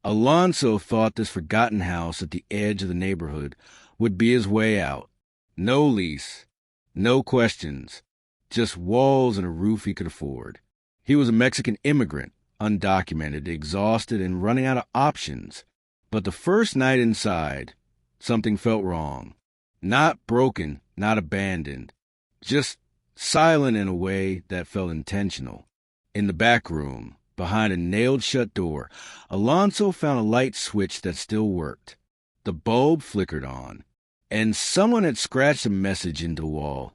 Alonso thought this forgotten house at the edge of the neighborhood would be his way out. No lease, no questions, just walls and a roof he could afford. He was a Mexican immigrant, undocumented, exhausted, and running out of options. But the first night inside, something felt wrong. Not broken, not abandoned, just silent in a way that felt intentional. In the back room, behind a nailed-shut door, Alonso found a light switch that still worked. The bulb flickered on, and someone had scratched a message into the wall,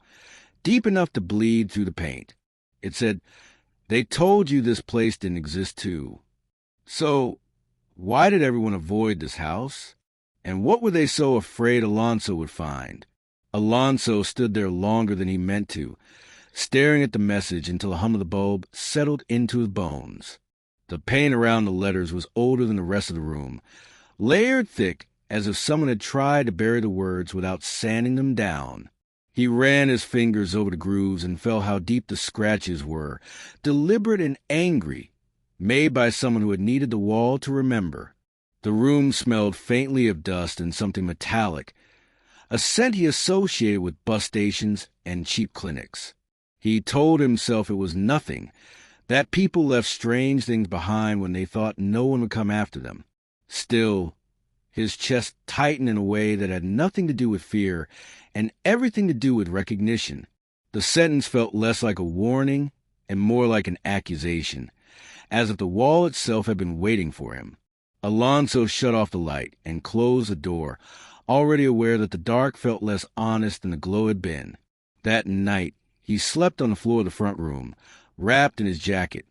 deep enough to bleed through the paint. It said, "They told you this place didn't exist too." So, why did everyone avoid this house? And what were they so afraid Alonso would find? Alonso stood there longer than he meant to, staring at the message until the hum of the bulb settled into his bones. The paint around the letters was older than the rest of the room, layered thick as if someone had tried to bury the words without sanding them down. He ran his fingers over the grooves and felt how deep the scratches were, deliberate and angry, made by someone who had needed the wall to remember. The room smelled faintly of dust and something metallic, a scent he associated with bus stations and cheap clinics. He told himself it was nothing, that people left strange things behind when they thought no one would come after them. Still, his chest tightened in a way that had nothing to do with fear and everything to do with recognition. The sentence felt less like a warning and more like an accusation, as if the wall itself had been waiting for him. Alonso shut off the light and closed the door, already aware that the dark felt less honest than the glow had been. That night, he slept on the floor of the front room, wrapped in his jacket,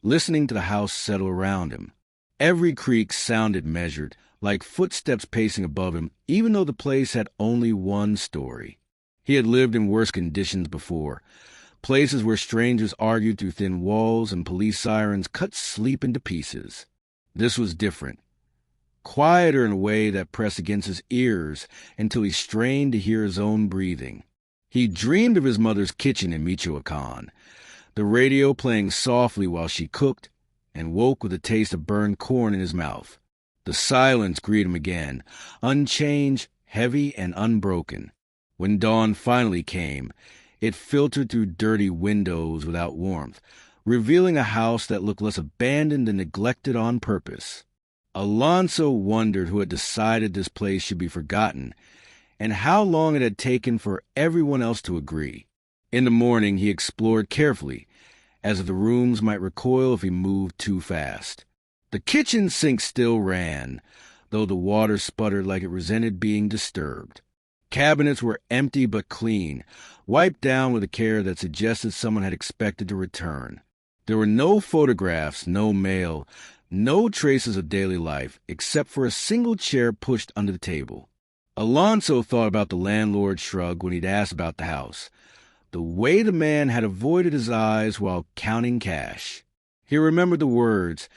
listening to the house settle around him. Every creak sounded measured, like footsteps pacing above him, even though the place had only one story. He had lived in worse conditions before, places where strangers argued through thin walls and police sirens cut sleep into pieces. This was different, quieter in a way that pressed against his ears until he strained to hear his own breathing. He dreamed of his mother's kitchen in Michoacan, the radio playing softly while she cooked, and woke with a taste of burned corn in his mouth. The silence greeted him again, unchanged, heavy, and unbroken. When dawn finally came, it filtered through dirty windows without warmth, revealing a house that looked less abandoned and neglected on purpose. Alonso wondered who had decided this place should be forgotten, and how long it had taken for everyone else to agree. In the morning, he explored carefully, as if the rooms might recoil if he moved too fast. The kitchen sink still ran, though the water sputtered like it resented being disturbed. Cabinets were empty but clean, wiped down with a care that suggested someone had expected to return. There were no photographs, no mail, no traces of daily life, except for a single chair pushed under the table. Alonso thought about the landlord's shrug when he'd asked about the house, the way the man had avoided his eyes while counting cash. He remembered the words,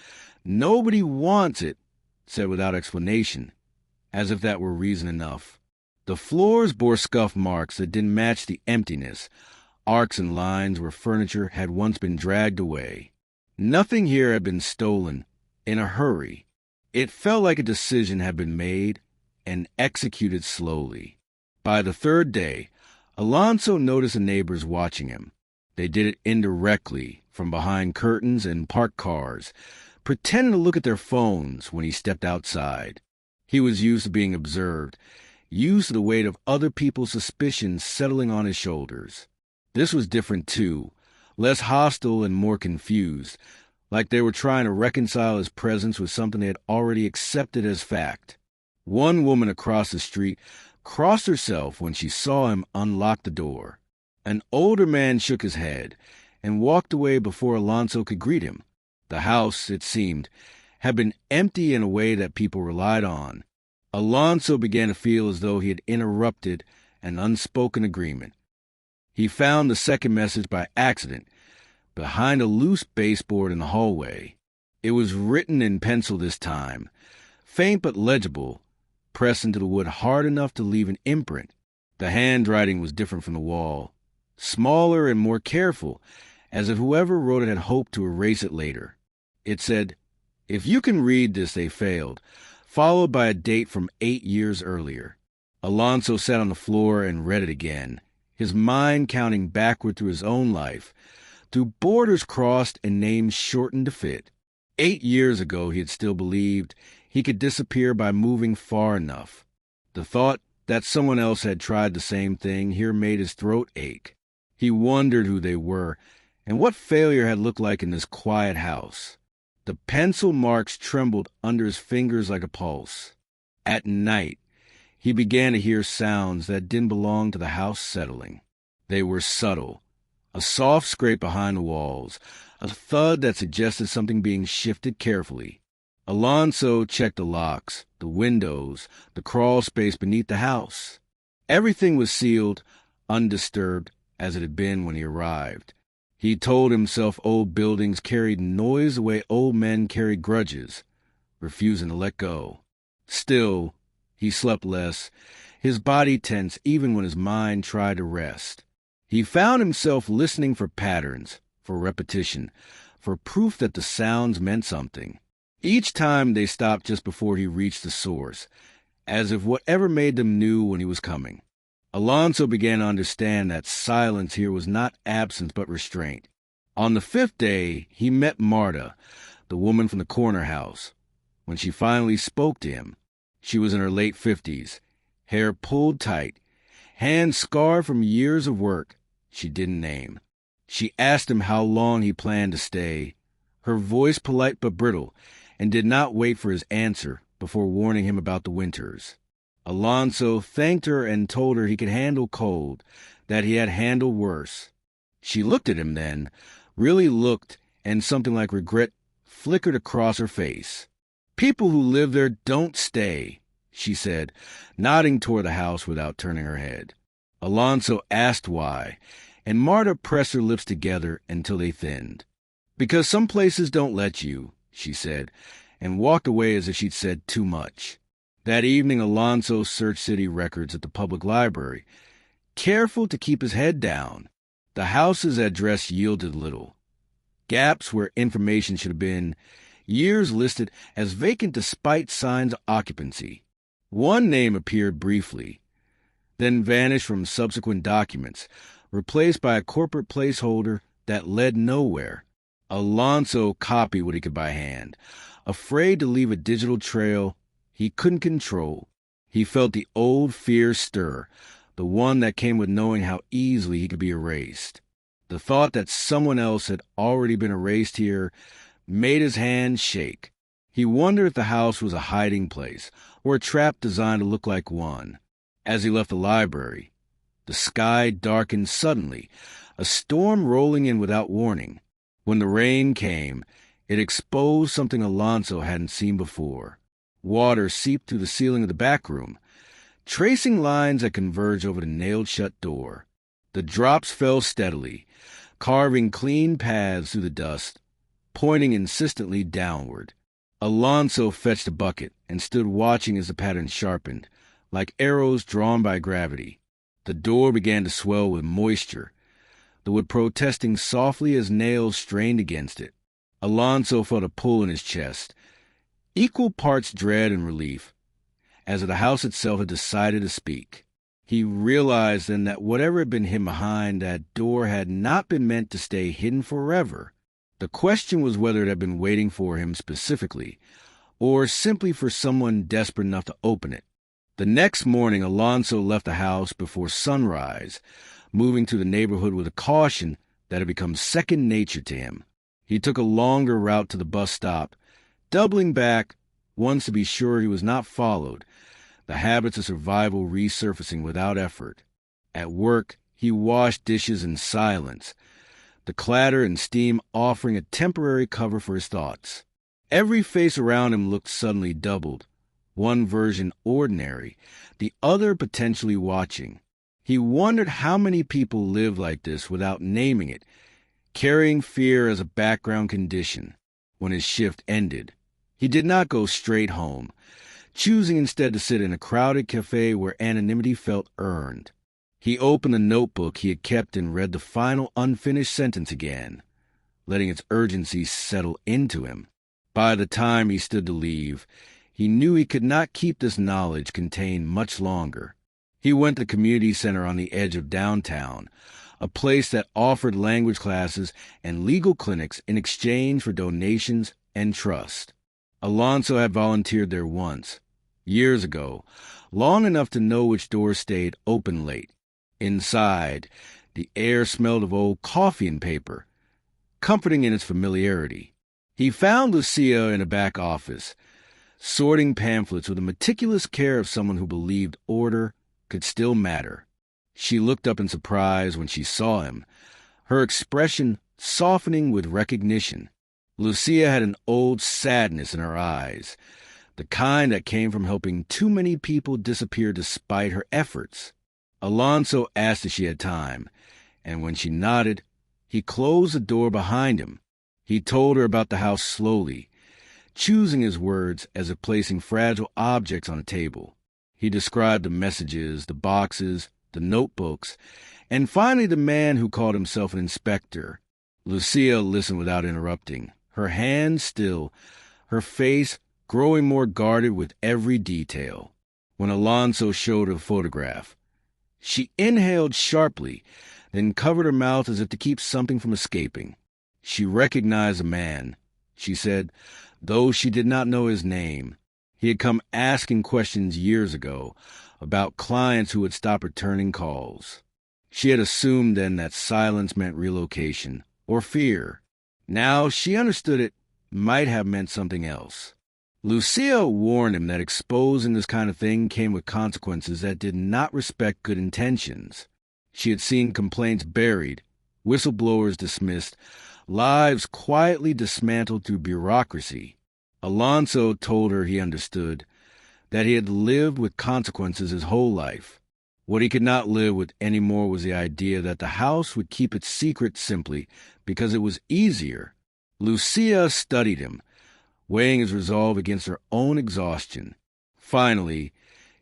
"Nobody wants it," said without explanation, as if that were reason enough. The floors bore scuff marks that didn't match the emptiness, arcs and lines where furniture had once been dragged away. Nothing here had been stolen in a hurry. It felt like a decision had been made and executed slowly. By the third day, Alonso noticed the neighbors watching him. They did it indirectly, from behind curtains and parked cars, pretending to look at their phones when he stepped outside. He was used to being observed, used to the weight of other people's suspicions settling on his shoulders. This was different, too, less hostile and more confused, like they were trying to reconcile his presence with something they had already accepted as fact. One woman across the street crossed herself when she saw him unlock the door. An older man shook his head and walked away before Alonso could greet him. The house, it seemed, had been empty in a way that people relied on. Alonso began to feel as though he had interrupted an unspoken agreement. He found the second message by accident, behind a loose baseboard in the hallway. It was written in pencil this time, faint but legible, pressed into the wood hard enough to leave an imprint. The handwriting was different from the wall, smaller and more careful, as if whoever wrote it had hoped to erase it later. It said, If you can read this, they failed, followed by a date from 8 years earlier. Alonso sat on the floor and read it again, his mind counting backward through his own life, through borders crossed and names shortened to fit. 8 years ago, he had still believed he could disappear by moving far enough. The thought that someone else had tried the same thing here made his throat ache. He wondered who they were and what failure had looked like in this quiet house. The pencil marks trembled under his fingers like a pulse. At night, he began to hear sounds that didn't belong to the house settling. They were subtle. A soft scrape behind the walls, a thud that suggested something being shifted carefully. Alonso checked the locks, the windows, the crawl space beneath the house. Everything was sealed, undisturbed, as it had been when he arrived. He told himself old buildings carried noise the way old men carry grudges, refusing to let go. Still, he slept less, his body tense even when his mind tried to rest. He found himself listening for patterns, for repetition, for proof that the sounds meant something. Each time they stopped just before he reached the source, as if whatever made them knew when he was coming. Alonso began to understand that silence here was not absence but restraint. On the 5th day, he met Marta, the woman from the corner house. When she finally spoke to him, she was in her late 50s, hair pulled tight, hands scarred from years of work she didn't name. She asked him how long he planned to stay, her voice polite but brittle, and did not wait for his answer before warning him about the winters. Alonso thanked her and told her he could handle cold, that he had handled worse. She looked at him then, really looked, and something like regret flickered across her face. "People who live there don't stay," she said, nodding toward the house without turning her head. Alonso asked why, and Marta pressed her lips together until they thinned. "Because some places don't let you," she said, and walked away as if she'd said too much. That evening, Alonso searched city records at the public library, careful to keep his head down. The house's address yielded little. Gaps where information should have been, years listed as vacant despite signs of occupancy. One name appeared briefly, then vanished from subsequent documents, replaced by a corporate placeholder that led nowhere. Alonso copied what he could by hand, afraid to leave a digital trail he couldn't control. He felt the old fear stir, the one that came with knowing how easily he could be erased. The thought that someone else had already been erased here made his hands shake. He wondered if the house was a hiding place, or a trap designed to look like one. As he left the library, the sky darkened suddenly, a storm rolling in without warning. When the rain came, it exposed something Alonso hadn't seen before. Water seeped through the ceiling of the back room, tracing lines that converged over the nailed-shut door. The drops fell steadily, carving clean paths through the dust, pointing insistently downward. Alonso fetched a bucket and stood watching as the pattern sharpened, like arrows drawn by gravity. The door began to swell with moisture, the wood protesting softly as nails strained against it. Alonso felt a pull in his chest, equal parts dread and relief, as if the house itself had decided to speak. He realized then that whatever had been hidden behind that door had not been meant to stay hidden forever. The question was whether it had been waiting for him specifically, or simply for someone desperate enough to open it. The next morning, Alonso left the house before sunrise, moving through the neighborhood with a caution that had become second nature to him. He took a longer route to the bus stop, doubling back once to be sure he was not followed, the habits of survival resurfacing without effort. At work, he washed dishes in silence, the clatter and steam offering a temporary cover for his thoughts. Every face around him looked suddenly doubled, one version ordinary, the other potentially watching. He wondered how many people lived like this without naming it, carrying fear as a background condition. When his shift ended, he did not go straight home, choosing instead to sit in a crowded cafe where anonymity felt earned. He opened the notebook he had kept and read the final unfinished sentence again, letting its urgency settle into him. By the time he stood to leave, he knew he could not keep this knowledge contained much longer. He went to the community center on the edge of downtown, a place that offered language classes and legal clinics in exchange for donations and trust. Alonso had volunteered there once, years ago, long enough to know which doors stayed open late. Inside, the air smelled of old coffee and paper, comforting in its familiarity. He found Lucia in a back office, sorting pamphlets with the meticulous care of someone who believed order could still matter. She looked up in surprise when she saw him, her expression softening with recognition. Lucia had an old sadness in her eyes, the kind that came from helping too many people disappear despite her efforts. Alonso asked if she had time, and when she nodded, he closed the door behind him. He told her about the house slowly, choosing his words as if placing fragile objects on a table. He described the messages, the boxes, the notebooks, and finally the man who called himself an inspector. Lucia listened without interrupting, her hands still, her face growing more guarded with every detail. When Alonso showed her the photograph, she inhaled sharply, then covered her mouth as if to keep something from escaping. She recognized a man, she said, though she did not know his name. He had come asking questions years ago about clients who would stop returning calls. She had assumed then that silence meant relocation, or fear. Now she understood it might have meant something else. Lucia warned him that exposing this kind of thing came with consequences that did not respect good intentions. She had seen complaints buried, whistleblowers dismissed, lives quietly dismantled through bureaucracy. Alonso told her he understood, that he had lived with consequences his whole life. What he could not live with anymore was the idea that the house would keep its secret simply because it was easier. Lucia studied him, weighing his resolve against her own exhaustion. Finally,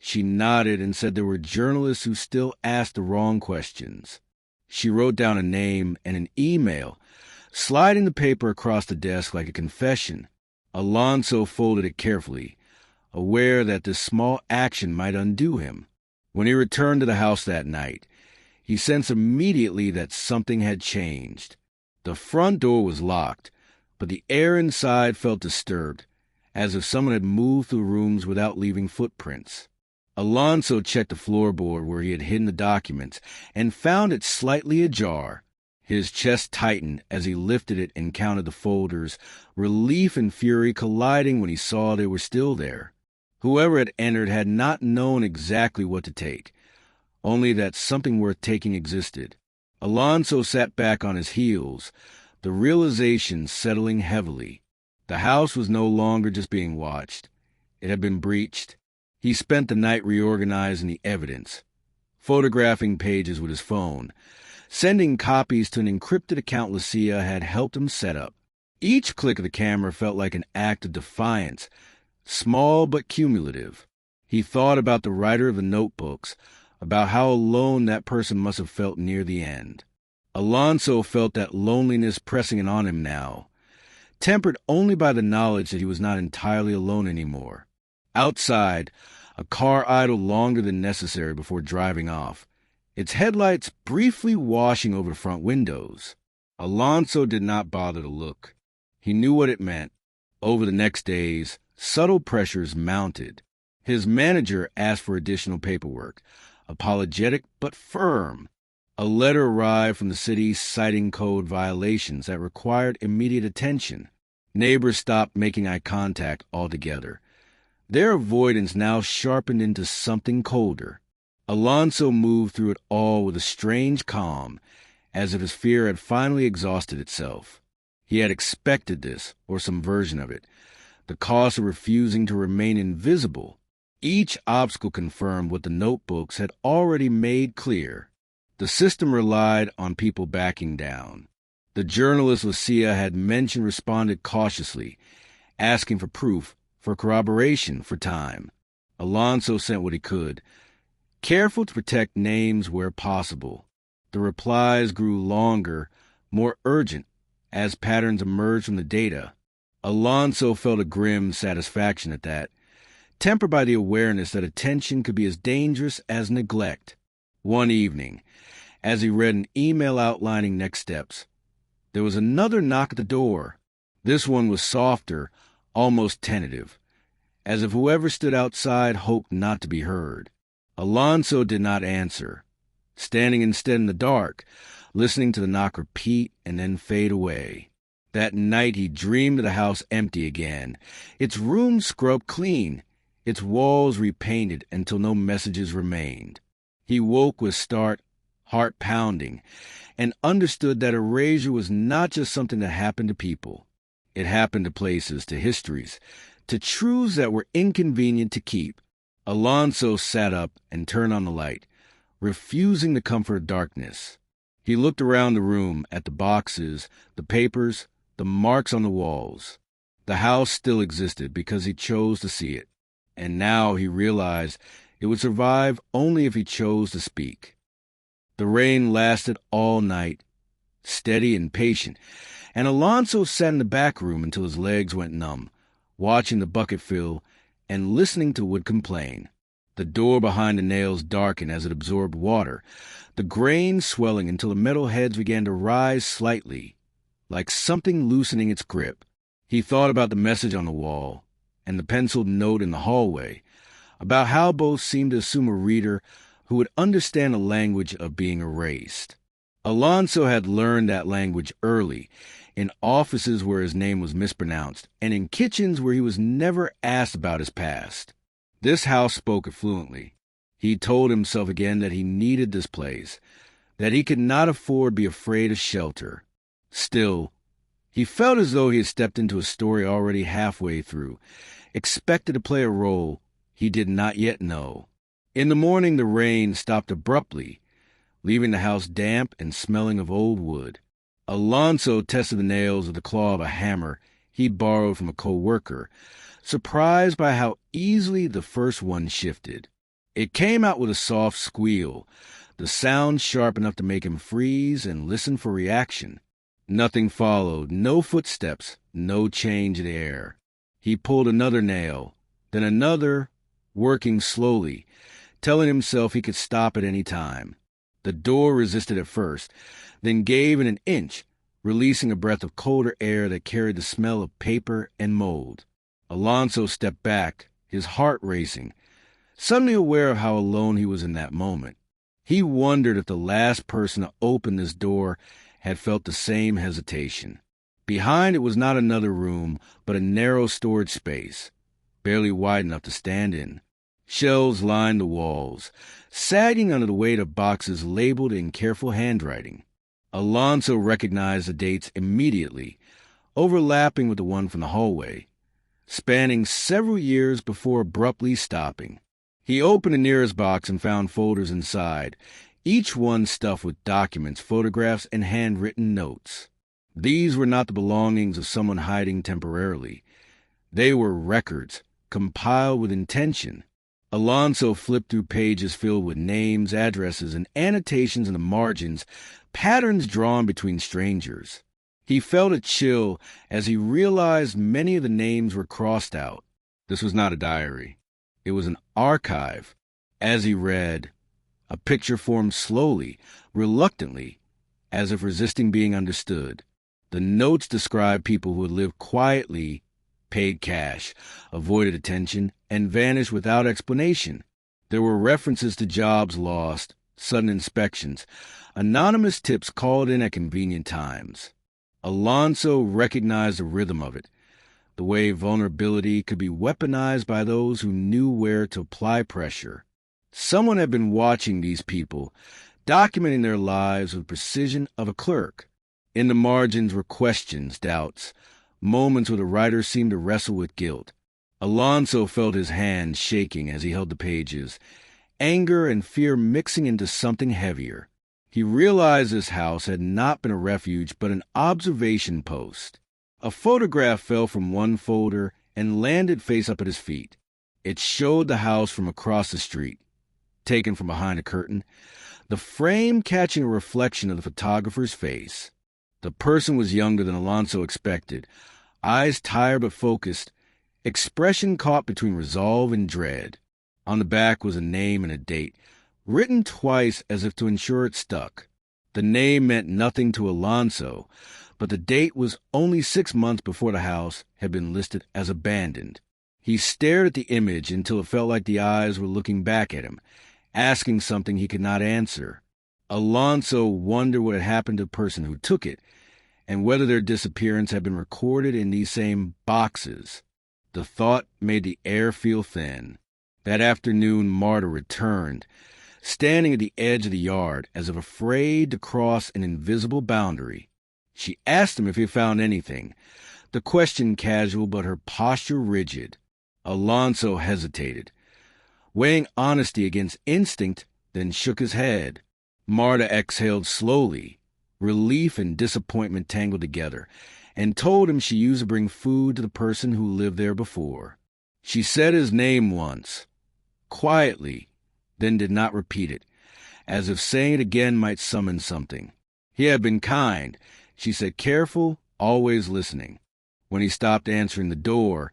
she nodded and said there were journalists who still asked the wrong questions. She wrote down a name and an email, sliding the paper across the desk like a confession. Alonso folded it carefully, aware that this small action might undo him. When he returned to the house that night, he sensed immediately that something had changed. The front door was locked, but the air inside felt disturbed, as if someone had moved through rooms without leaving footprints. Alonso checked the floorboard where he had hidden the documents and found it slightly ajar. His chest tightened as he lifted it and counted the folders, relief and fury colliding when he saw they were still there. Whoever had entered had not known exactly what to take, only that something worth taking existed. Alonso sat back on his heels, the realization settling heavily. The house was no longer just being watched. It had been breached. He spent the night reorganizing the evidence, photographing pages with his phone, sending copies to an encrypted account Lucia had helped him set up. Each click of the camera felt like an act of defiance, small but cumulative. He thought about the writer of the notebooks, about how alone that person must have felt near the end. Alonso felt that loneliness pressing in on him now, tempered only by the knowledge that he was not entirely alone anymore. Outside, a car idled longer than necessary before driving off, its headlights briefly washing over the front windows. Alonso did not bother to look. He knew what it meant. Over the next days, subtle pressures mounted. His manager asked for additional paperwork, apologetic but firm. A letter arrived from the city citing code violations that required immediate attention. Neighbors stopped making eye contact altogether, their avoidance now sharpened into something colder. Alonso moved through it all with a strange calm, as if his fear had finally exhausted itself. He had expected this, or some version of it, the cost of refusing to remain invisible. Each obstacle confirmed what the notebooks had already made clear. The system relied on people backing down. The journalist Lucia had mentioned responded cautiously, asking for proof, for corroboration, for time. Alonso sent what he could, careful to protect names where possible. The replies grew longer, more urgent, as patterns emerged from the data. Alonso felt a grim satisfaction at that, tempered by the awareness that attention could be as dangerous as neglect. One evening, as he read an email outlining next steps, there was another knock at the door. This one was softer, almost tentative, as if whoever stood outside hoped not to be heard. Alonso did not answer, standing instead in the dark, listening to the knock repeat and then fade away. That night he dreamed of the house empty again, its rooms scrubbed clean, its walls repainted until no messages remained. He woke with heart pounding, and understood that erasure was not just something that happened to people. It happened to places, to histories, to truths that were inconvenient to keep. Alonso sat up and turned on the light, refusing the comfort of darkness. He looked around the room at the boxes, the papers, the marks on the walls. The house still existed because he chose to see it, and now he realized it would survive only if he chose to speak. The rain lasted all night, steady and patient, and Alonso sat in the back room until his legs went numb, watching the bucket fill and listening to wood complain. The door behind the nails darkened as it absorbed water, the grain swelling until the metal heads began to rise slightly, like something loosening its grip. He thought about the message on the wall and the penciled note in the hallway, about how both seemed to assume a reader who would understand the language of being erased. Alonso had learned that language early, in offices where his name was mispronounced, and in kitchens where he was never asked about his past. This house spoke it fluently. He told himself again that he needed this place, that he could not afford to be afraid of shelter. Still, he felt as though he had stepped into a story already halfway through, expected to play a role he did not yet know. In the morning, the rain stopped abruptly, leaving the house damp and smelling of old wood. Alonso tested the nails with the claw of a hammer he borrowed from a co-worker, surprised by how easily the first one shifted. It came out with a soft squeal, the sound sharp enough to make him freeze and listen for reaction. Nothing followed, no footsteps, no change in the air. He pulled another nail, then another, working slowly, telling himself he could stop at any time. The door resisted at first, then gave in an inch, releasing a breath of colder air that carried the smell of paper and mold. Alonso stepped back, his heart racing, suddenly aware of how alone he was in that moment. He wondered if the last person to open this door had felt the same hesitation. Behind it was not another room, but a narrow storage space, barely wide enough to stand in. Shelves lined the walls, sagging under the weight of boxes labeled in careful handwriting. Alonso recognized the dates immediately, overlapping with the one from the hallway, spanning several years before abruptly stopping. He opened the nearest box and found folders inside, each one stuffed with documents, photographs, and handwritten notes. These were not the belongings of someone hiding temporarily. They were records, compiled with intention. Alonso flipped through pages filled with names, addresses, and annotations in the margins, patterns drawn between strangers. He felt a chill as he realized many of the names were crossed out. This was not a diary. It was an archive. As he read, a picture formed slowly, reluctantly, as if resisting being understood. The notes described people who had lived quietly, paid cash, avoided attention, and vanished without explanation. There were references to jobs lost, sudden inspections, anonymous tips called in at convenient times. Alonso recognized the rhythm of it, the way vulnerability could be weaponized by those who knew where to apply pressure. Someone had been watching these people, documenting their lives with precision of a clerk. In the margins were questions, doubts, moments where the writer seemed to wrestle with guilt. Alonso felt his hands shaking as he held the pages, anger and fear mixing into something heavier. He realized this house had not been a refuge but an observation post. A photograph fell from one folder and landed face up at his feet. It showed the house from across the street, taken from behind a curtain, the frame catching a reflection of the photographer's face. The person was younger than Alonso expected, Eyes tired but focused, expression caught between resolve and dread. On the back was a name and a date, written twice as if to ensure it stuck. The name meant nothing to Alonso, but the date was only 6 months before the house had been listed as abandoned. He stared at the image until it felt like the eyes were looking back at him, asking something he could not answer. Alonso wondered what had happened to the person who took it, and whether their disappearance had been recorded in these same boxes. The thought made the air feel thin. That afternoon, Marta returned, standing at the edge of the yard as if afraid to cross an invisible boundary. She asked him if he found anything, the question casual but her posture rigid. Alonso hesitated, weighing honesty against instinct, then shook his head. Marta exhaled slowly, relief and disappointment tangled together, and told him she used to bring food to the person who lived there before. She said his name once, quietly, then did not repeat it, as if saying it again might summon something. He had been kind, she said, careful, always listening. When he stopped answering the door,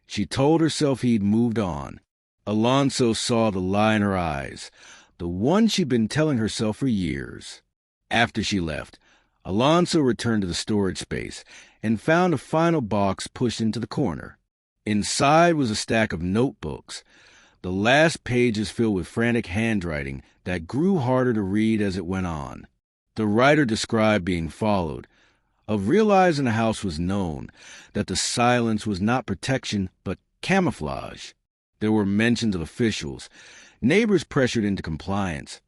she told herself he'd moved on. Alonso saw the lie in her eyes, the one she'd been telling herself for years. After she left, Alonso returned to the storage space and found a final box pushed into the corner. Inside was a stack of notebooks, the last pages filled with frantic handwriting that grew harder to read as it went on. The writer described being followed, of realizing the house was known, that the silence was not protection but camouflage. There were mentions of officials, neighbors pressured into compliance,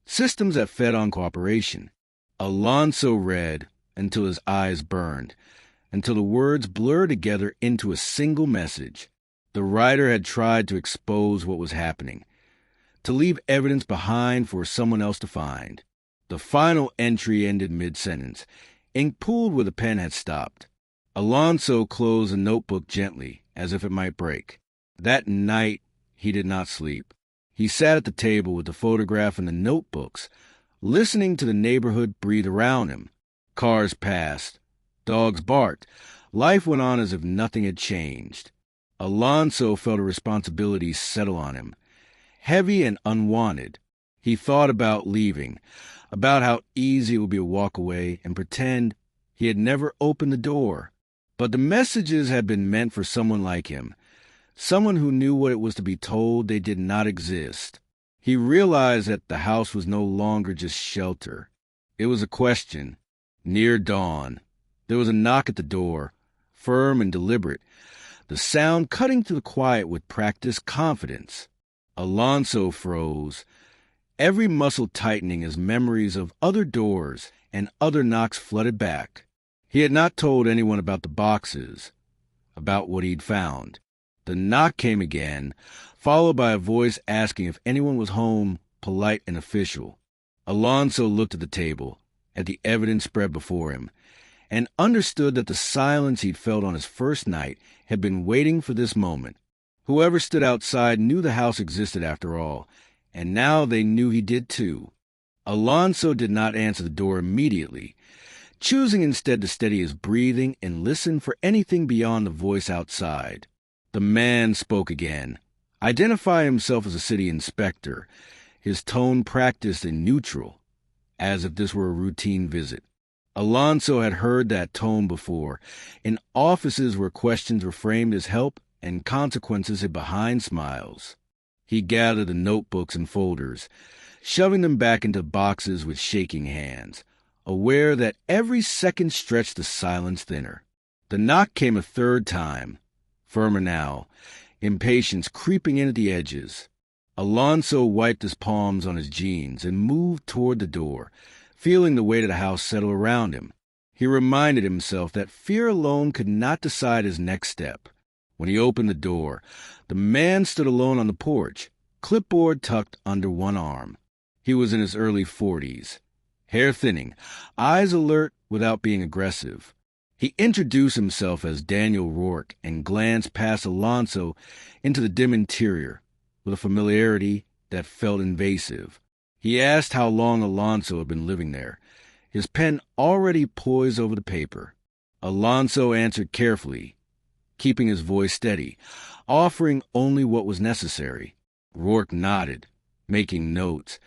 systems that fed on cooperation. Alonso read until his eyes burned, until the words blurred together into a single message. The writer had tried to expose what was happening, to leave evidence behind for someone else to find. The final entry ended mid-sentence, ink pooled where the pen had stopped. Alonso closed the notebook gently, as if it might break. That night, he did not sleep. He sat at the table with the photograph and the notebooks, listening to the neighborhood breathe around him. Cars passed. Dogs barked. Life went on as if nothing had changed. Alonso felt a responsibility settle on him, heavy and unwanted. He thought about leaving, about how easy it would be to walk away and pretend he had never opened the door. But the messages had been meant for someone like him, someone who knew what it was to be told they did not exist. He realized that the house was no longer just shelter. It was a question. Near dawn, there was a knock at the door, firm and deliberate, the sound cutting through the quiet with practiced confidence. Alonso froze, every muscle tightening as memories of other doors and other knocks flooded back. He had not told anyone about the boxes, about what he'd found. The knock came again, followed by a voice asking if anyone was home, polite and official. Alonso looked at the table, at the evidence spread before him, and understood that the silence he'd felt on his first night had been waiting for this moment. Whoever stood outside knew the house existed after all, and now they knew he did too. Alonso did not answer the door immediately, choosing instead to steady his breathing and listen for anything beyond the voice outside. The man spoke again, identifying himself as a city inspector, his tone practiced and neutral, as if this were a routine visit. Alonso had heard that tone before, in offices where questions were framed as help and consequences hid behind smiles. He gathered the notebooks and folders, shoving them back into boxes with shaking hands, aware that every second stretched the silence thinner. The knock came a third time, firmer now, impatience creeping in at the edges. Alonso wiped his palms on his jeans and moved toward the door, feeling the weight of the house settle around him. He reminded himself that fear alone could not decide his next step. When he opened the door, the man stood alone on the porch, clipboard tucked under one arm. He was in his early 40s, hair thinning, eyes alert without being aggressive. He introduced himself as Daniel Rourke and glanced past Alonso into the dim interior with a familiarity that felt invasive. He asked how long Alonso had been living there, his pen already poised over the paper. Alonso answered carefully, keeping his voice steady, offering only what was necessary. Rourke nodded, making notes,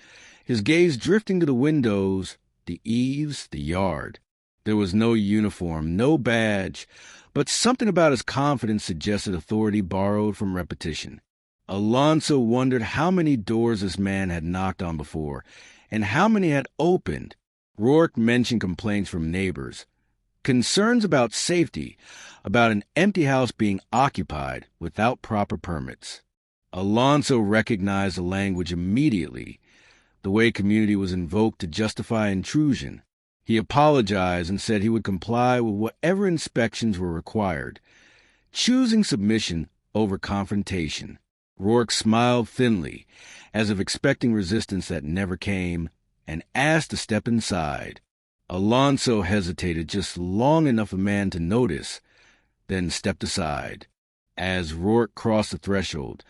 his gaze drifting to the windows, the eaves, the yard. There was no uniform, no badge, but something about his confidence suggested authority borrowed from repetition. Alonso wondered how many doors this man had knocked on before, and how many had opened. Rourke mentioned complaints from neighbors, concerns about safety, about an empty house being occupied without proper permits. Alonso recognized the language immediately, the way community was invoked to justify intrusion. He apologized and said he would comply with whatever inspections were required, choosing submission over confrontation. Rourke smiled thinly, as if expecting resistance that never came, and asked to step inside. Alonso hesitated just long enough for a man to notice, then stepped aside. As Rourke crossed the threshold,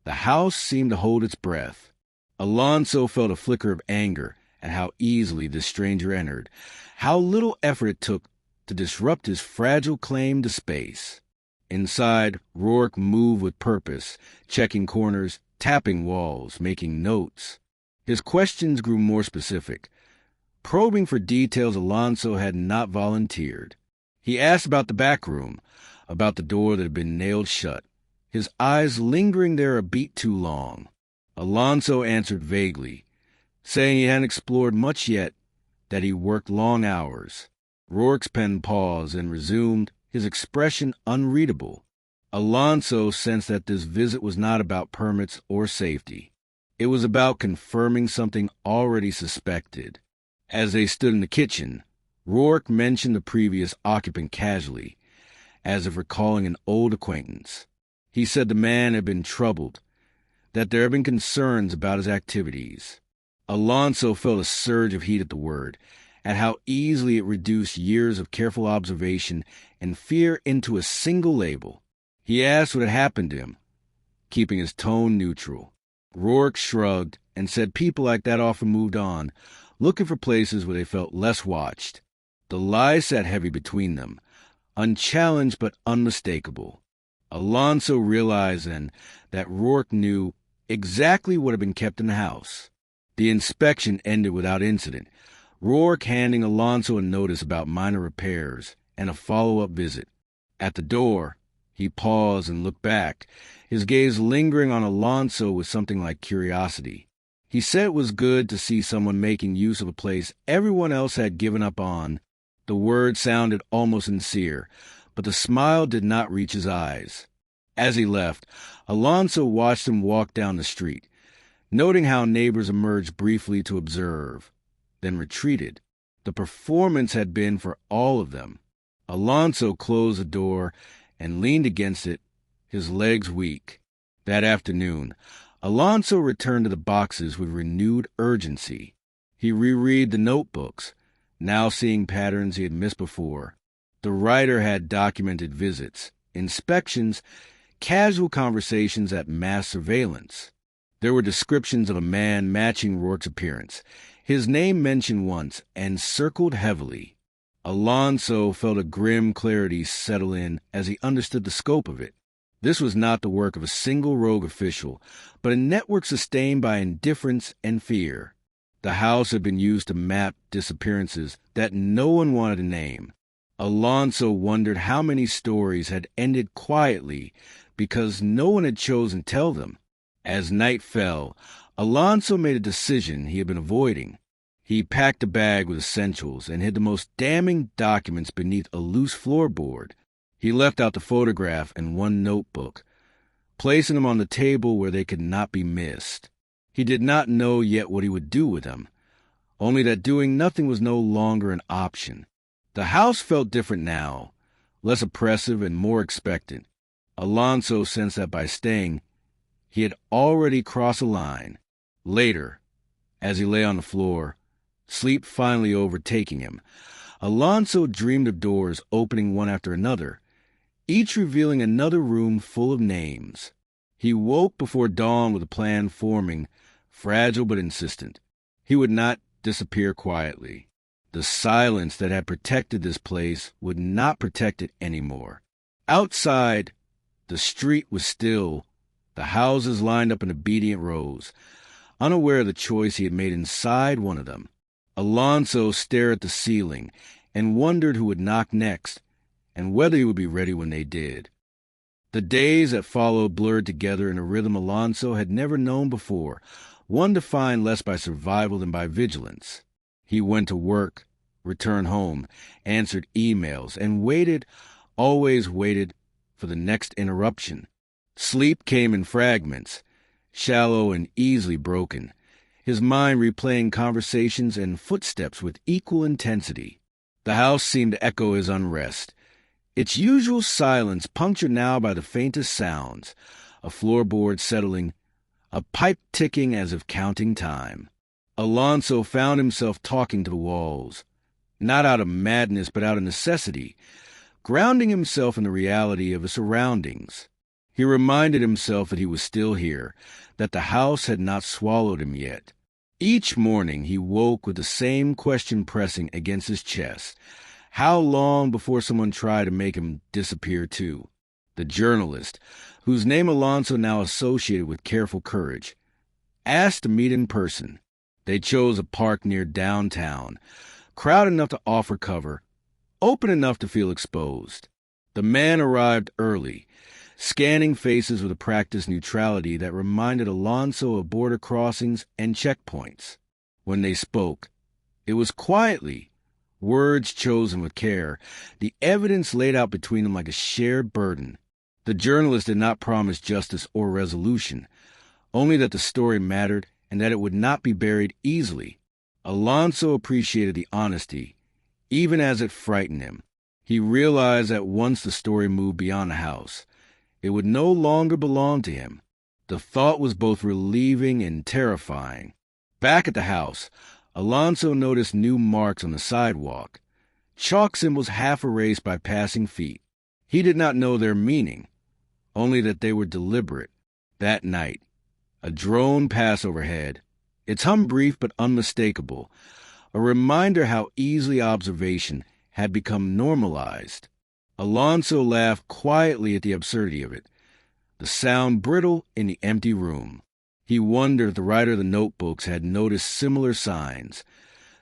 the house seemed to hold its breath. Alonso felt a flicker of anger at how easily this stranger entered, how little effort it took to disrupt his fragile claim to space. Inside, Rourke moved with purpose, checking corners, tapping walls, making notes. His questions grew more specific, probing for details Alonso had not volunteered. He asked about the back room, about the door that had been nailed shut, his eyes lingering there a beat too long. Alonso answered vaguely, saying he hadn't explored much yet, that he worked long hours. Rourke's pen paused and resumed, his expression unreadable. Alonso sensed that this visit was not about permits or safety. It was about confirming something already suspected. As they stood in the kitchen, Rourke mentioned the previous occupant casually, as if recalling an old acquaintance. He said the man had been troubled, that there had been concerns about his activities. Alonso felt a surge of heat at the word, at how easily it reduced years of careful observation and fear into a single label. He asked what had happened to him, keeping his tone neutral. Rourke shrugged and said people like that often moved on, looking for places where they felt less watched. The lies sat heavy between them, unchallenged but unmistakable. Alonso realized then that Rourke knew exactly what had been kept in the house. The inspection ended without incident, Rourke handing Alonso a notice about minor repairs and a follow-up visit. At the door, he paused and looked back, his gaze lingering on Alonso with something like curiosity. He said it was good to see someone making use of a place everyone else had given up on. The words sounded almost sincere, but the smile did not reach his eyes. As he left, Alonso watched him walk down the street, noting how neighbors emerged briefly to observe, then retreated. The performance had been for all of them. Alonso closed the door and leaned against it, his legs weak. That afternoon, Alonso returned to the boxes with renewed urgency. He reread the notebooks, now seeing patterns he had missed before. The writer had documented visits, inspections, casual conversations at mass surveillance. There were descriptions of a man matching Rourke's appearance, his name mentioned once and circled heavily. Alonso felt a grim clarity settle in as he understood the scope of it. This was not the work of a single rogue official, but a network sustained by indifference and fear. The house had been used to map disappearances that no one wanted to name. Alonso wondered how many stories had ended quietly because no one had chosen to tell them. As night fell, Alonso made a decision he had been avoiding. He packed a bag with essentials and hid the most damning documents beneath a loose floorboard. He left out the photograph and one notebook, placing them on the table where they could not be missed. He did not know yet what he would do with them, only that doing nothing was no longer an option. The house felt different now, less oppressive and more expectant. Alonso sensed that by staying, he had already crossed a line. Later, as he lay on the floor, sleep finally overtaking him, Alonso dreamed of doors opening one after another, each revealing another room full of names. He woke before dawn with a plan forming, fragile but insistent. He would not disappear quietly. The silence that had protected this place would not protect it anymore. Outside, the street was still, the houses lined up in obedient rows. Unaware of the choice he had made inside one of them, Alonso stared at the ceiling and wondered who would knock next and whether he would be ready when they did. The days that followed blurred together in a rhythm Alonso had never known before, one defined less by survival than by vigilance. He went to work, returned home, answered emails, and waited, always waited, for the next interruption. Sleep came in fragments, shallow and easily broken, his mind replaying conversations and footsteps with equal intensity. The house seemed to echo his unrest, its usual silence punctured now by the faintest sounds, a floorboard settling, a pipe ticking as if counting time. Alonso found himself talking to the walls, not out of madness but out of necessity, grounding himself in the reality of his surroundings. He reminded himself that he was still here, that the house had not swallowed him yet. Each morning he woke with the same question pressing against his chest. How long before someone tried to make him disappear too? The journalist, whose name Alonso now associated with careful courage, asked to meet in person. They chose a park near downtown, crowded enough to offer cover, open enough to feel exposed. The man arrived early, scanning faces with a practiced neutrality that reminded Alonso of border crossings and checkpoints. When they spoke, it was quietly, words chosen with care, the evidence laid out between them like a shared burden. The journalist did not promise justice or resolution, only that the story mattered and that it would not be buried easily. Alonso appreciated the honesty, even as it frightened him. He realized that once the story moved beyond the house, it would no longer belong to him. The thought was both relieving and terrifying. Back at the house, Alonso noticed new marks on the sidewalk, chalk symbols half erased by passing feet. He did not know their meaning, only that they were deliberate. That night, a drone passed overhead, its hum brief but unmistakable, a reminder how easily observation had become normalized. Alonso laughed quietly at the absurdity of it, the sound brittle in the empty room. He wondered if the writer of the notebooks had noticed similar signs,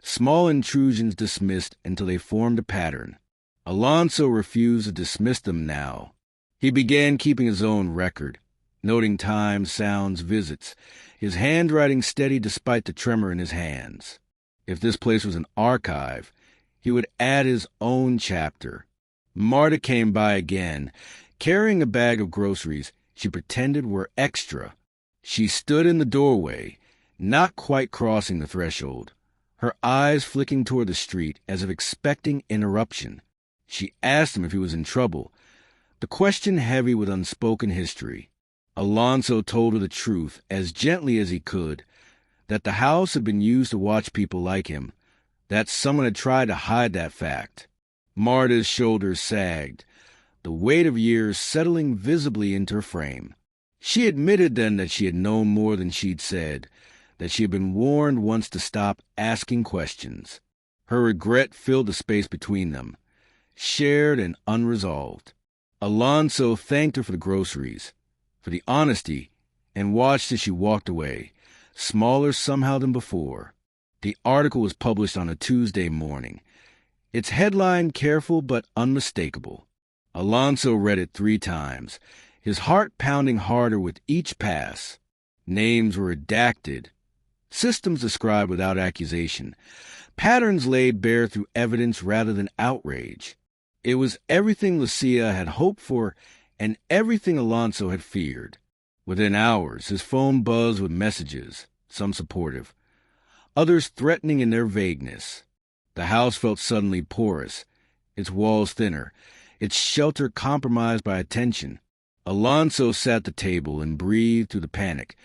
small intrusions dismissed until they formed a pattern. Alonso refused to dismiss them now. He began keeping his own record, noting times, sounds, visits, his handwriting steady despite the tremor in his hands. If this place was an archive, he would add his own chapter. Marta came by again, carrying a bag of groceries she pretended were extra. She stood in the doorway, not quite crossing the threshold, her eyes flicking toward the street as if expecting interruption. She asked him if he was in trouble, the question heavy with unspoken history. Alonso told her the truth, as gently as he could, that the house had been used to watch people like him, that someone had tried to hide that fact. Marta's shoulders sagged, the weight of years settling visibly into her frame. She admitted then that she had known more than she'd said, that she had been warned once to stop asking questions. Her regret filled the space between them, shared and unresolved. Alonso thanked her for the groceries, for the honesty, and watched as she walked away, smaller somehow than before. The article was published on a Tuesday morning, its headline careful but unmistakable. Alonso read it 3 times, his heart pounding harder with each pass. Names were redacted, systems described without accusation, patterns laid bare through evidence rather than outrage. It was everything Lucia had hoped for and everything Alonso had feared. Within hours, his phone buzzed with messages, some supportive, others threatening in their vagueness. The house felt suddenly porous, its walls thinner, its shelter compromised by attention. Alonso sat at the table and breathed through the panic,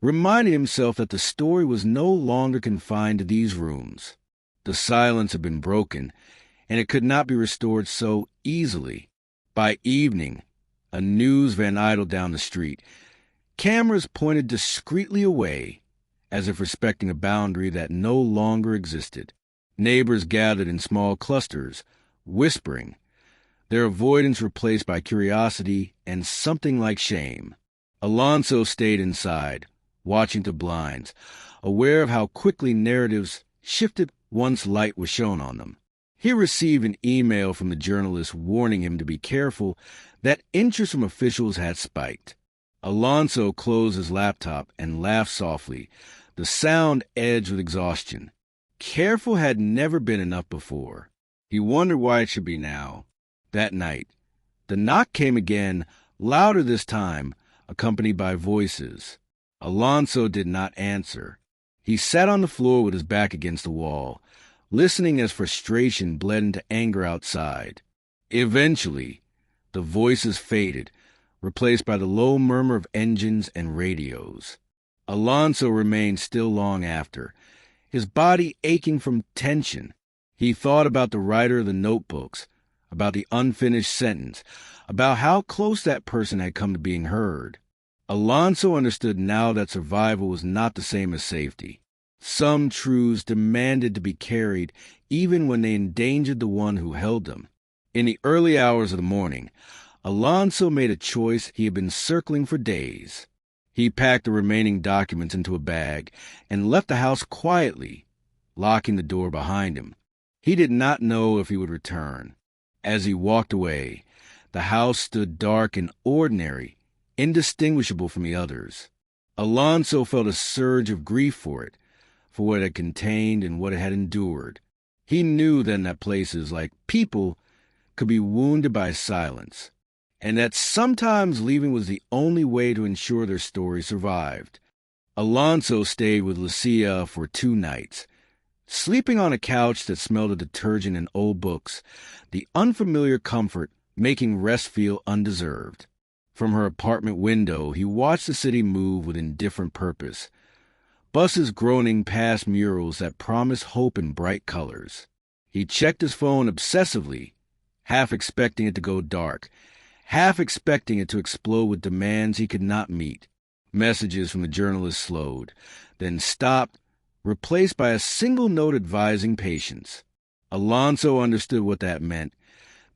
reminding himself that the story was no longer confined to these rooms. The silence had been broken, and it could not be restored so easily. By evening, a news van idled down the street. Cameras pointed discreetly away, as if respecting a boundary that no longer existed. Neighbors gathered in small clusters, whispering, their avoidance replaced by curiosity and something like shame. Alonso stayed inside, watching the blinds, aware of how quickly narratives shifted once light was shown on them. He received an email from the journalist warning him to be careful that interest from officials had spiked. Alonso closed his laptop and laughed softly, the sound edged with exhaustion. Careful had never been enough before. He wondered why it should be now. That night, the knock came again, louder this time, accompanied by voices. Alonso did not answer. He sat on the floor with his back against the wall, listening as frustration bled into anger outside. Eventually, the voices faded, replaced by the low murmur of engines and radios. Alonso remained still long after, his body aching from tension. He thought about the writer of the notebooks, about the unfinished sentence, about how close that person had come to being heard. Alonso understood now that survival was not the same as safety. Some truths demanded to be carried even when they endangered the one who held them. In the early hours of the morning, Alonso made a choice he had been circling for days. He packed the remaining documents into a bag and left the house quietly, locking the door behind him. He did not know if he would return. As he walked away, the house stood dark and ordinary, indistinguishable from the others. Alonso felt a surge of grief for it, for what it had contained and what it had endured. He knew then that places, like people, could be wounded by silence, and that sometimes leaving was the only way to ensure their story survived. Alonso stayed with Lucia for 2 nights, sleeping on a couch that smelled of detergent and old books, the unfamiliar comfort making rest feel undeserved. From her apartment window, he watched the city move with indifferent purpose, buses groaning past murals that promised hope in bright colors. He checked his phone obsessively, half expecting it to go dark, half expecting it to explode with demands he could not meet. Messages from the journalist slowed, then stopped, replaced by a single note advising patience. Alonso understood what that meant,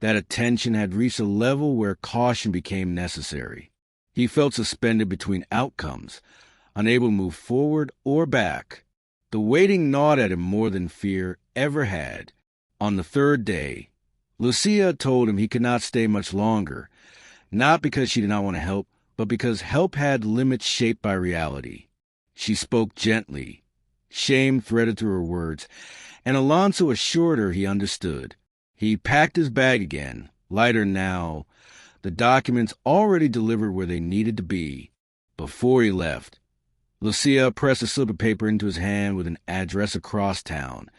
that attention had reached a level where caution became necessary. He felt suspended between outcomes, unable to move forward or back. The waiting gnawed at him more than fear ever had. On the 3rd day, Lucia told him he could not stay much longer, not because she did not want to help, but because help had limits shaped by reality. She spoke gently, shame threaded through her words, and Alonso assured her he understood. He packed his bag again, lighter now, the documents already delivered where they needed to be. Before he left, Lucia pressed a slip of paper into his hand with an address across town,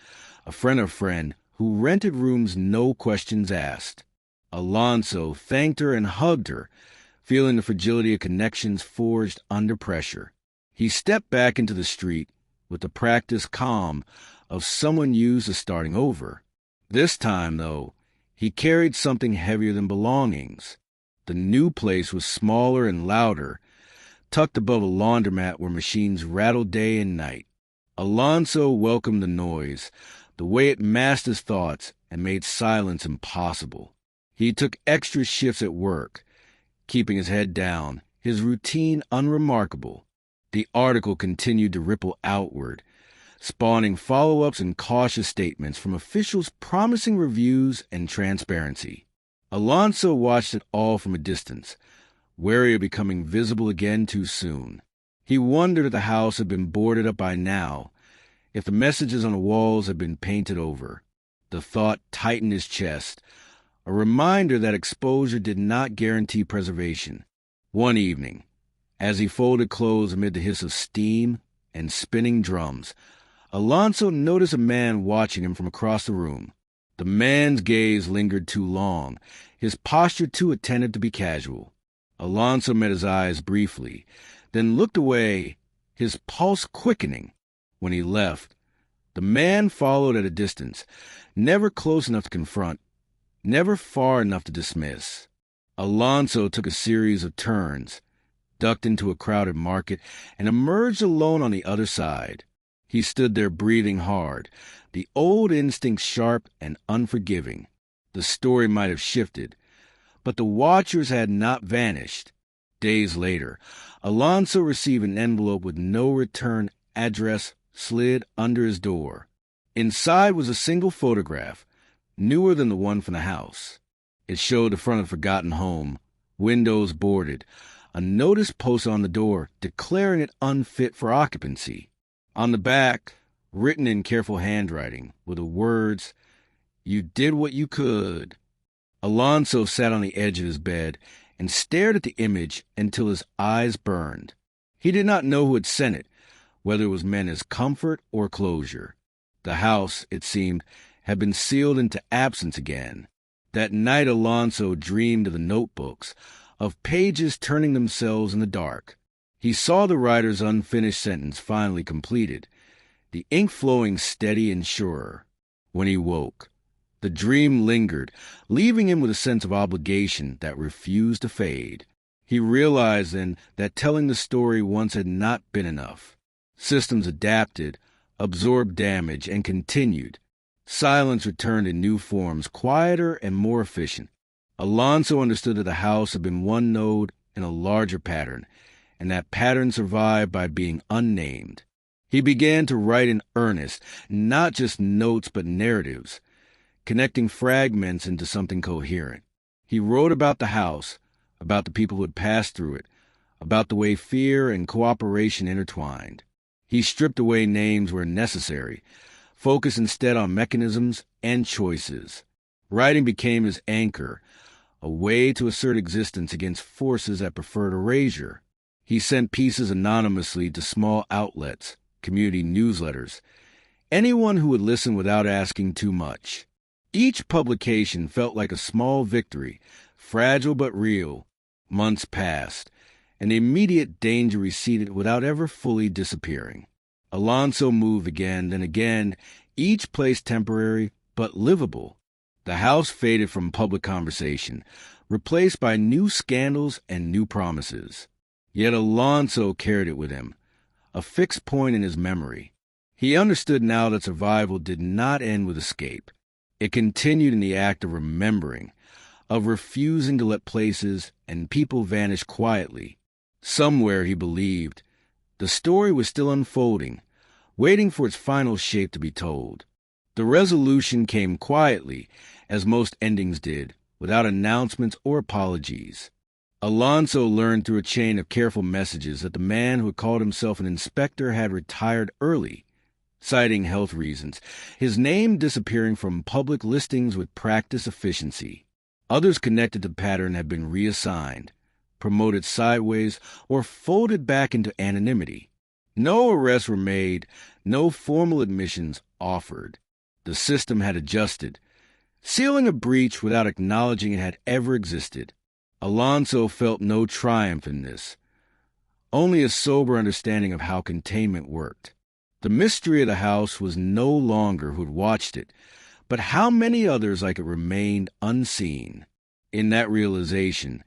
a friend of a friend who rented rooms no questions asked. Alonso thanked her and hugged her, feeling the fragility of connections forged under pressure. He stepped back into the street with the practiced calm of someone used to starting over. This time, though, he carried something heavier than belongings. The new place was smaller and louder, tucked above a laundromat where machines rattled day and night. Alonso welcomed the noise, the way it masked his thoughts and made silence impossible. He took extra shifts at work, keeping his head down, his routine unremarkable. The article continued to ripple outward, spawning follow-ups and cautious statements from officials promising reviews and transparency. Alonso watched it all from a distance, wary of becoming visible again too soon. He wondered if the house had been boarded up by now, if the messages on the walls had been painted over. The thought tightened his chest, a reminder that exposure did not guarantee preservation. One evening, as he folded clothes amid the hiss of steam and spinning drums, Alonso noticed a man watching him from across the room. The man's gaze lingered too long, his posture too attentive to be casual. Alonso met his eyes briefly, then looked away, his pulse quickening. When he left, the man followed at a distance, never close enough to confront, never far enough to dismiss. Alonso took a series of turns, ducked into a crowded market, and emerged alone on the other side. He stood there breathing hard, the old instincts sharp and unforgiving. The story might have shifted, but the watchers had not vanished. Days later, Alonso received an envelope with no return address slid under his door. Inside was a single photograph, newer than the one from the house. It showed the front of a forgotten home, windows boarded, a notice posted on the door declaring it unfit for occupancy. On the back, written in careful handwriting, were the words, "You did what you could." Alonso sat on the edge of his bed and stared at the image until his eyes burned. He did not know who had sent it, whether it was meant as comfort or closure. The house, it seemed, had been sealed into absence again. That night Alonso dreamed of the notebooks, of pages turning themselves in the dark. He saw the writer's unfinished sentence finally completed, the ink flowing steady and sure. When he woke, the dream lingered, leaving him with a sense of obligation that refused to fade. He realized then that telling the story once had not been enough. Systems adapted, absorbed damage, and continued. Silence returned in new forms, quieter and more efficient. Alonso understood that the house had been one node in a larger pattern, and that pattern survived by being unnamed. He began to write in earnest, not just notes but narratives, connecting fragments into something coherent. He wrote about the house, about the people who had passed through it, about the way fear and cooperation intertwined. He stripped away names where necessary, focused instead on mechanisms and choices. Writing became his anchor, a way to assert existence against forces that preferred erasure. He sent pieces anonymously to small outlets, community newsletters, anyone who would listen without asking too much. Each publication felt like a small victory, fragile but real. Months passed, and the immediate danger receded without ever fully disappearing. Alonso moved again, then again, each place temporary but livable. The house faded from public conversation, replaced by new scandals and new promises. Yet Alonso carried it with him, a fixed point in his memory. He understood now that survival did not end with escape. It continued in the act of remembering, of refusing to let places and people vanish quietly. Somewhere, he believed, the story was still unfolding, waiting for its final shape to be told. The resolution came quietly, as most endings did, without announcements or apologies. Alonso learned through a chain of careful messages that the man who had called himself an inspector had retired early, citing health reasons, his name disappearing from public listings with practice efficiency. Others connected to the pattern had been reassigned, promoted sideways, or folded back into anonymity. No arrests were made, no formal admissions offered. The system had adjusted, sealing a breach without acknowledging it had ever existed. Alonso felt no triumph in this, only a sober understanding of how containment worked. The mystery of the house was no longer who had watched it, but how many others like it remained unseen. In that realization,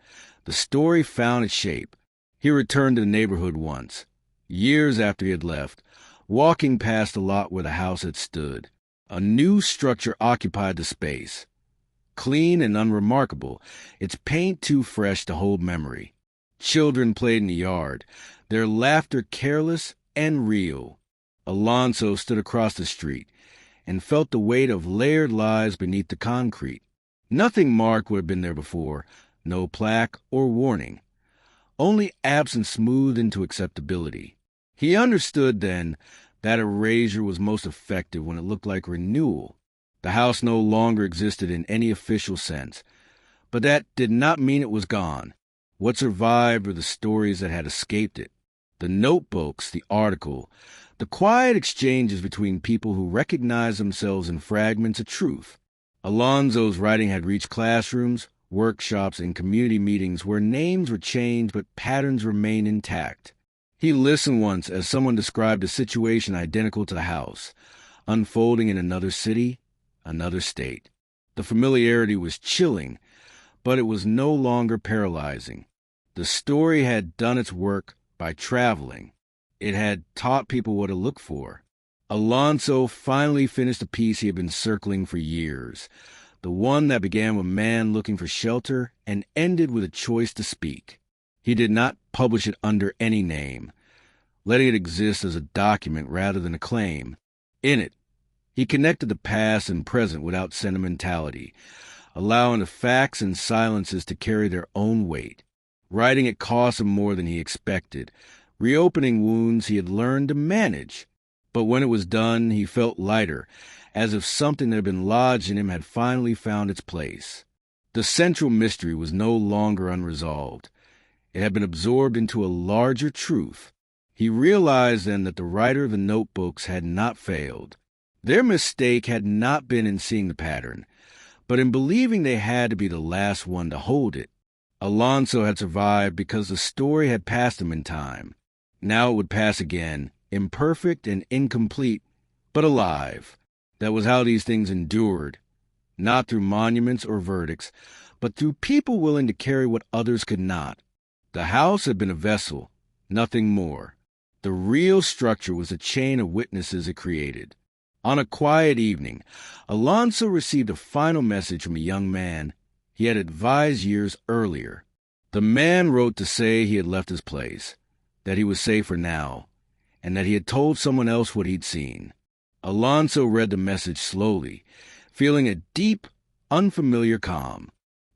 the story found its shape. He returned to the neighborhood once, years after he had left, walking past the lot where the house had stood. A new structure occupied the space. Clean and unremarkable, its paint too fresh to hold memory. Children played in the yard, their laughter careless and real. Alonso stood across the street and felt the weight of layered lives beneath the concrete. Nothing marked would have been there before, no plaque or warning. Only absence smoothed into acceptability. He understood then that erasure was most effective when it looked like renewal. The house no longer existed in any official sense, but that did not mean it was gone. What survived were the stories that had escaped it. The notebooks, the article, the quiet exchanges between people who recognized themselves in fragments of truth. Alonso's writing had reached classrooms, workshops, and community meetings where names were changed but patterns remained intact. He listened once as someone described a situation identical to the house, unfolding in another city, another state. The familiarity was chilling, but it was no longer paralyzing. The story had done its work by traveling. It had taught people what to look for. Alonso finally finished the piece he had been circling for years, the one that began with a man looking for shelter and ended with a choice to speak. He did not publish it under any name, letting it exist as a document rather than a claim. In it, he connected the past and present without sentimentality, allowing the facts and silences to carry their own weight. Writing it cost him more than he expected, reopening wounds he had learned to manage. But when it was done, he felt lighter, as if something that had been lodged in him had finally found its place. The central mystery was no longer unresolved. It had been absorbed into a larger truth. He realized then that the writer of the notebooks had not failed. Their mistake had not been in seeing the pattern, but in believing they had to be the last one to hold it. Alonso had survived because the story had passed him in time. Now it would pass again, imperfect and incomplete, but alive. That was how these things endured, not through monuments or verdicts, but through people willing to carry what others could not. The house had been a vessel, nothing more. The real structure was the chain of witnesses it created. On a quiet evening, Alonso received a final message from a young man he had advised years earlier. The man wrote to say he had left his place, that he was safer now, and that he had told someone else what he'd seen. Alonso read the message slowly, feeling a deep, unfamiliar calm.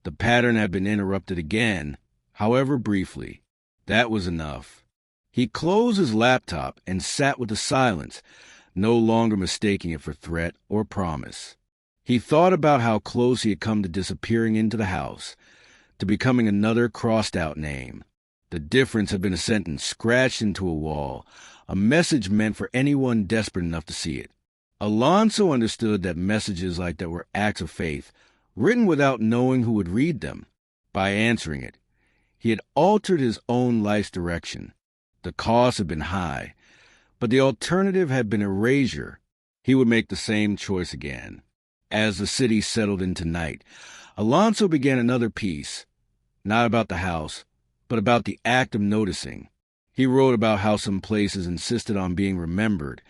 The pattern had been interrupted again, however briefly. That was enough. He closed his laptop and sat with the silence, no longer mistaking it for threat or promise. He thought about how close he had come to disappearing into the house, to becoming another crossed-out name. The difference had been a sentence scratched into a wall, a message meant for anyone desperate enough to see it. Alonso understood that messages like that were acts of faith, written without knowing who would read them. By answering it, he had altered his own life's direction. The cost had been high, but the alternative had been erasure. He would make the same choice again. As the city settled into night, Alonso began another piece, not about the house, but about the act of noticing. He wrote about how some places insisted on being remembered,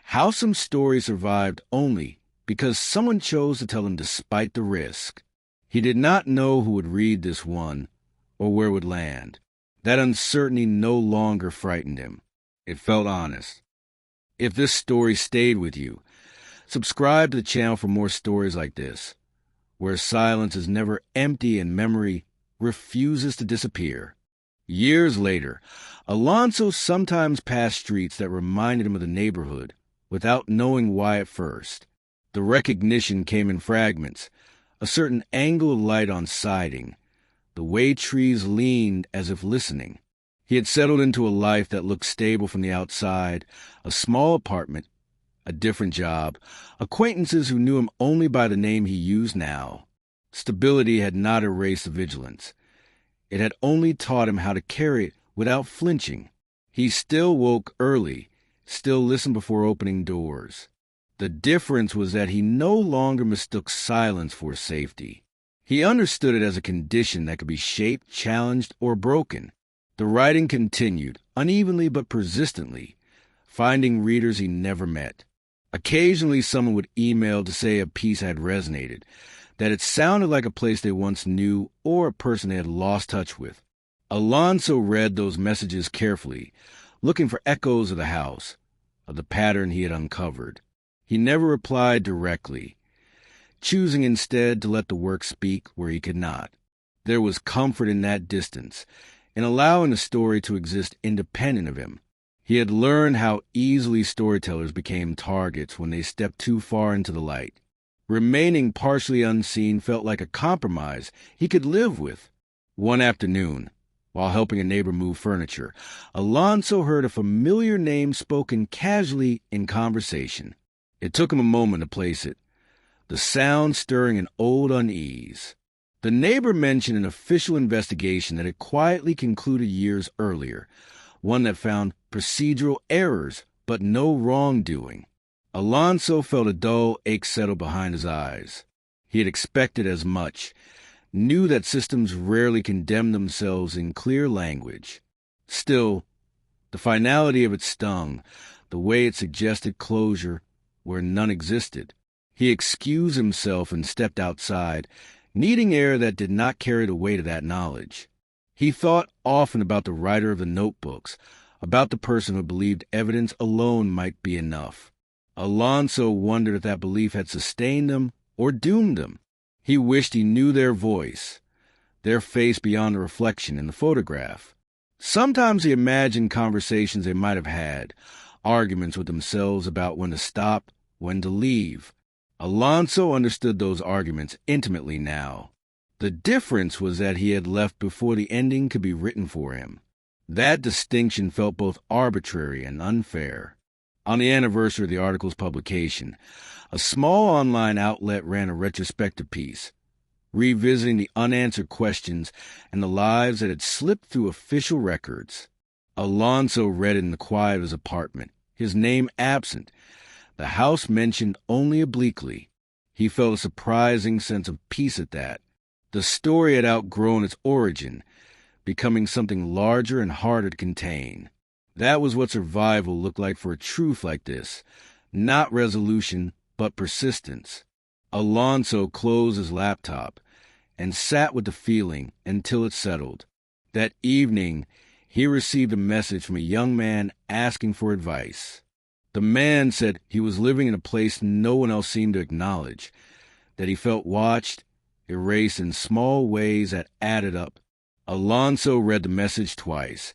how some stories survived only because someone chose to tell them despite the risk. He did not know who would read this one or where it would land. That uncertainty no longer frightened him. It felt honest. If this story stayed with you, subscribe to the channel for more stories like this, where silence is never empty and memory refuses to disappear. Years later, Alonso sometimes passed streets that reminded him of the neighborhood without knowing why at first. The recognition came in fragments, a certain angle of light on siding, the way trees leaned as if listening. He had settled into a life that looked stable from the outside, a small apartment, a different job, acquaintances who knew him only by the name he used now. Stability had not erased the vigilance. It had only taught him how to carry it without flinching. He still woke early, still listened before opening doors. The difference was that he no longer mistook silence for safety. He understood it as a condition that could be shaped, challenged, or broken. The writing continued, unevenly but persistently, finding readers he never met. Occasionally someone would email to say a piece had resonated, that it sounded like a place they once knew or a person they had lost touch with. Alonso read those messages carefully, looking for echoes of the house, of the pattern he had uncovered. He never replied directly, choosing instead to let the work speak where he could not. There was comfort in that distance, in allowing the story to exist independent of him. He had learned how easily storytellers became targets when they stepped too far into the light. Remaining partially unseen felt like a compromise he could live with. One afternoon, while helping a neighbor move furniture, Alonso heard a familiar name spoken casually in conversation. It took him a moment to place it, the sound stirring an old unease. The neighbor mentioned an official investigation that had quietly concluded years earlier, one that found procedural errors but no wrongdoing. Alonso felt a dull ache settle behind his eyes. He had expected as much, knew that systems rarely condemn themselves in clear language. Still, the finality of it stung, the way it suggested closure where none existed. He excused himself and stepped outside, needing air that did not carry the weight of that knowledge. He thought often about the writer of the notebooks, about the person who believed evidence alone might be enough. Alonso wondered if that belief had sustained them or doomed them. He wished he knew their voice, their face beyond the reflection in the photograph. Sometimes he imagined conversations they might have had, arguments with themselves about when to stop, when to leave. Alonso understood those arguments intimately now. The difference was that he had left before the ending could be written for him. That distinction felt both arbitrary and unfair. On the anniversary of the article's publication, a small online outlet ran a retrospective piece, revisiting the unanswered questions and the lives that had slipped through official records. Alonso read it in the quiet of his apartment, his name absent, the house mentioned only obliquely. He felt a surprising sense of peace at that. The story had outgrown its origin, becoming something larger and harder to contain. That was what survival looked like for a truth like this. Not resolution, but persistence. Alonso closed his laptop and sat with the feeling until it settled. That evening, he received a message from a young man asking for advice. The man said he was living in a place no one else seemed to acknowledge, that he felt watched, erased in small ways that added up. Alonso read the message twice,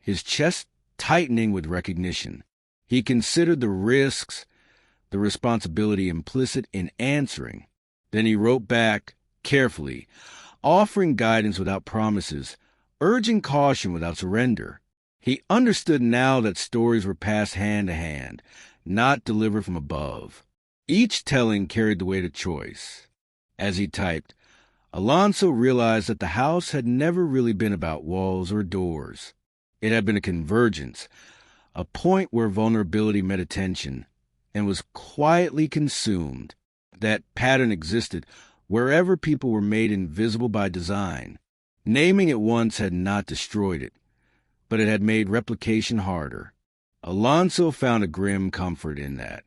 his chest tightening with recognition. He considered the risks, the responsibility implicit in answering. Then he wrote back, carefully, offering guidance without promises, urging caution without surrender. He understood now that stories were passed hand to hand, not delivered from above. Each telling carried the weight of choice. As he typed, Alonso realized that the house had never really been about walls or doors. It had been a convergence, a point where vulnerability met attention and was quietly consumed. That pattern existed wherever people were made invisible by design. Naming it once had not destroyed it, but it had made replication harder. Alonso found a grim comfort in that.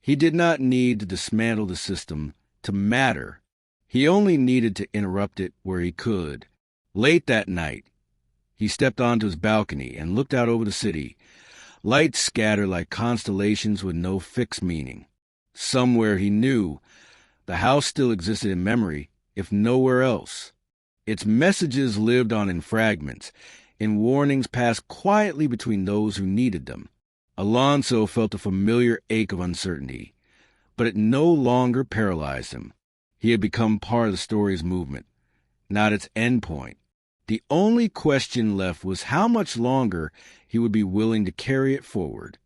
He did not need to dismantle the system to matter. He only needed to interrupt it where he could. Late that night, he stepped onto his balcony and looked out over the city. Lights scattered like constellations with no fixed meaning. Somewhere he knew the house still existed in memory, if nowhere else. Its messages lived on in fragments, in warnings passed quietly between those who needed them. Alonso felt a familiar ache of uncertainty, but it no longer paralyzed him. He had become part of the story's movement, not its endpoint. The only question left was how much longer he would be willing to carry it forward.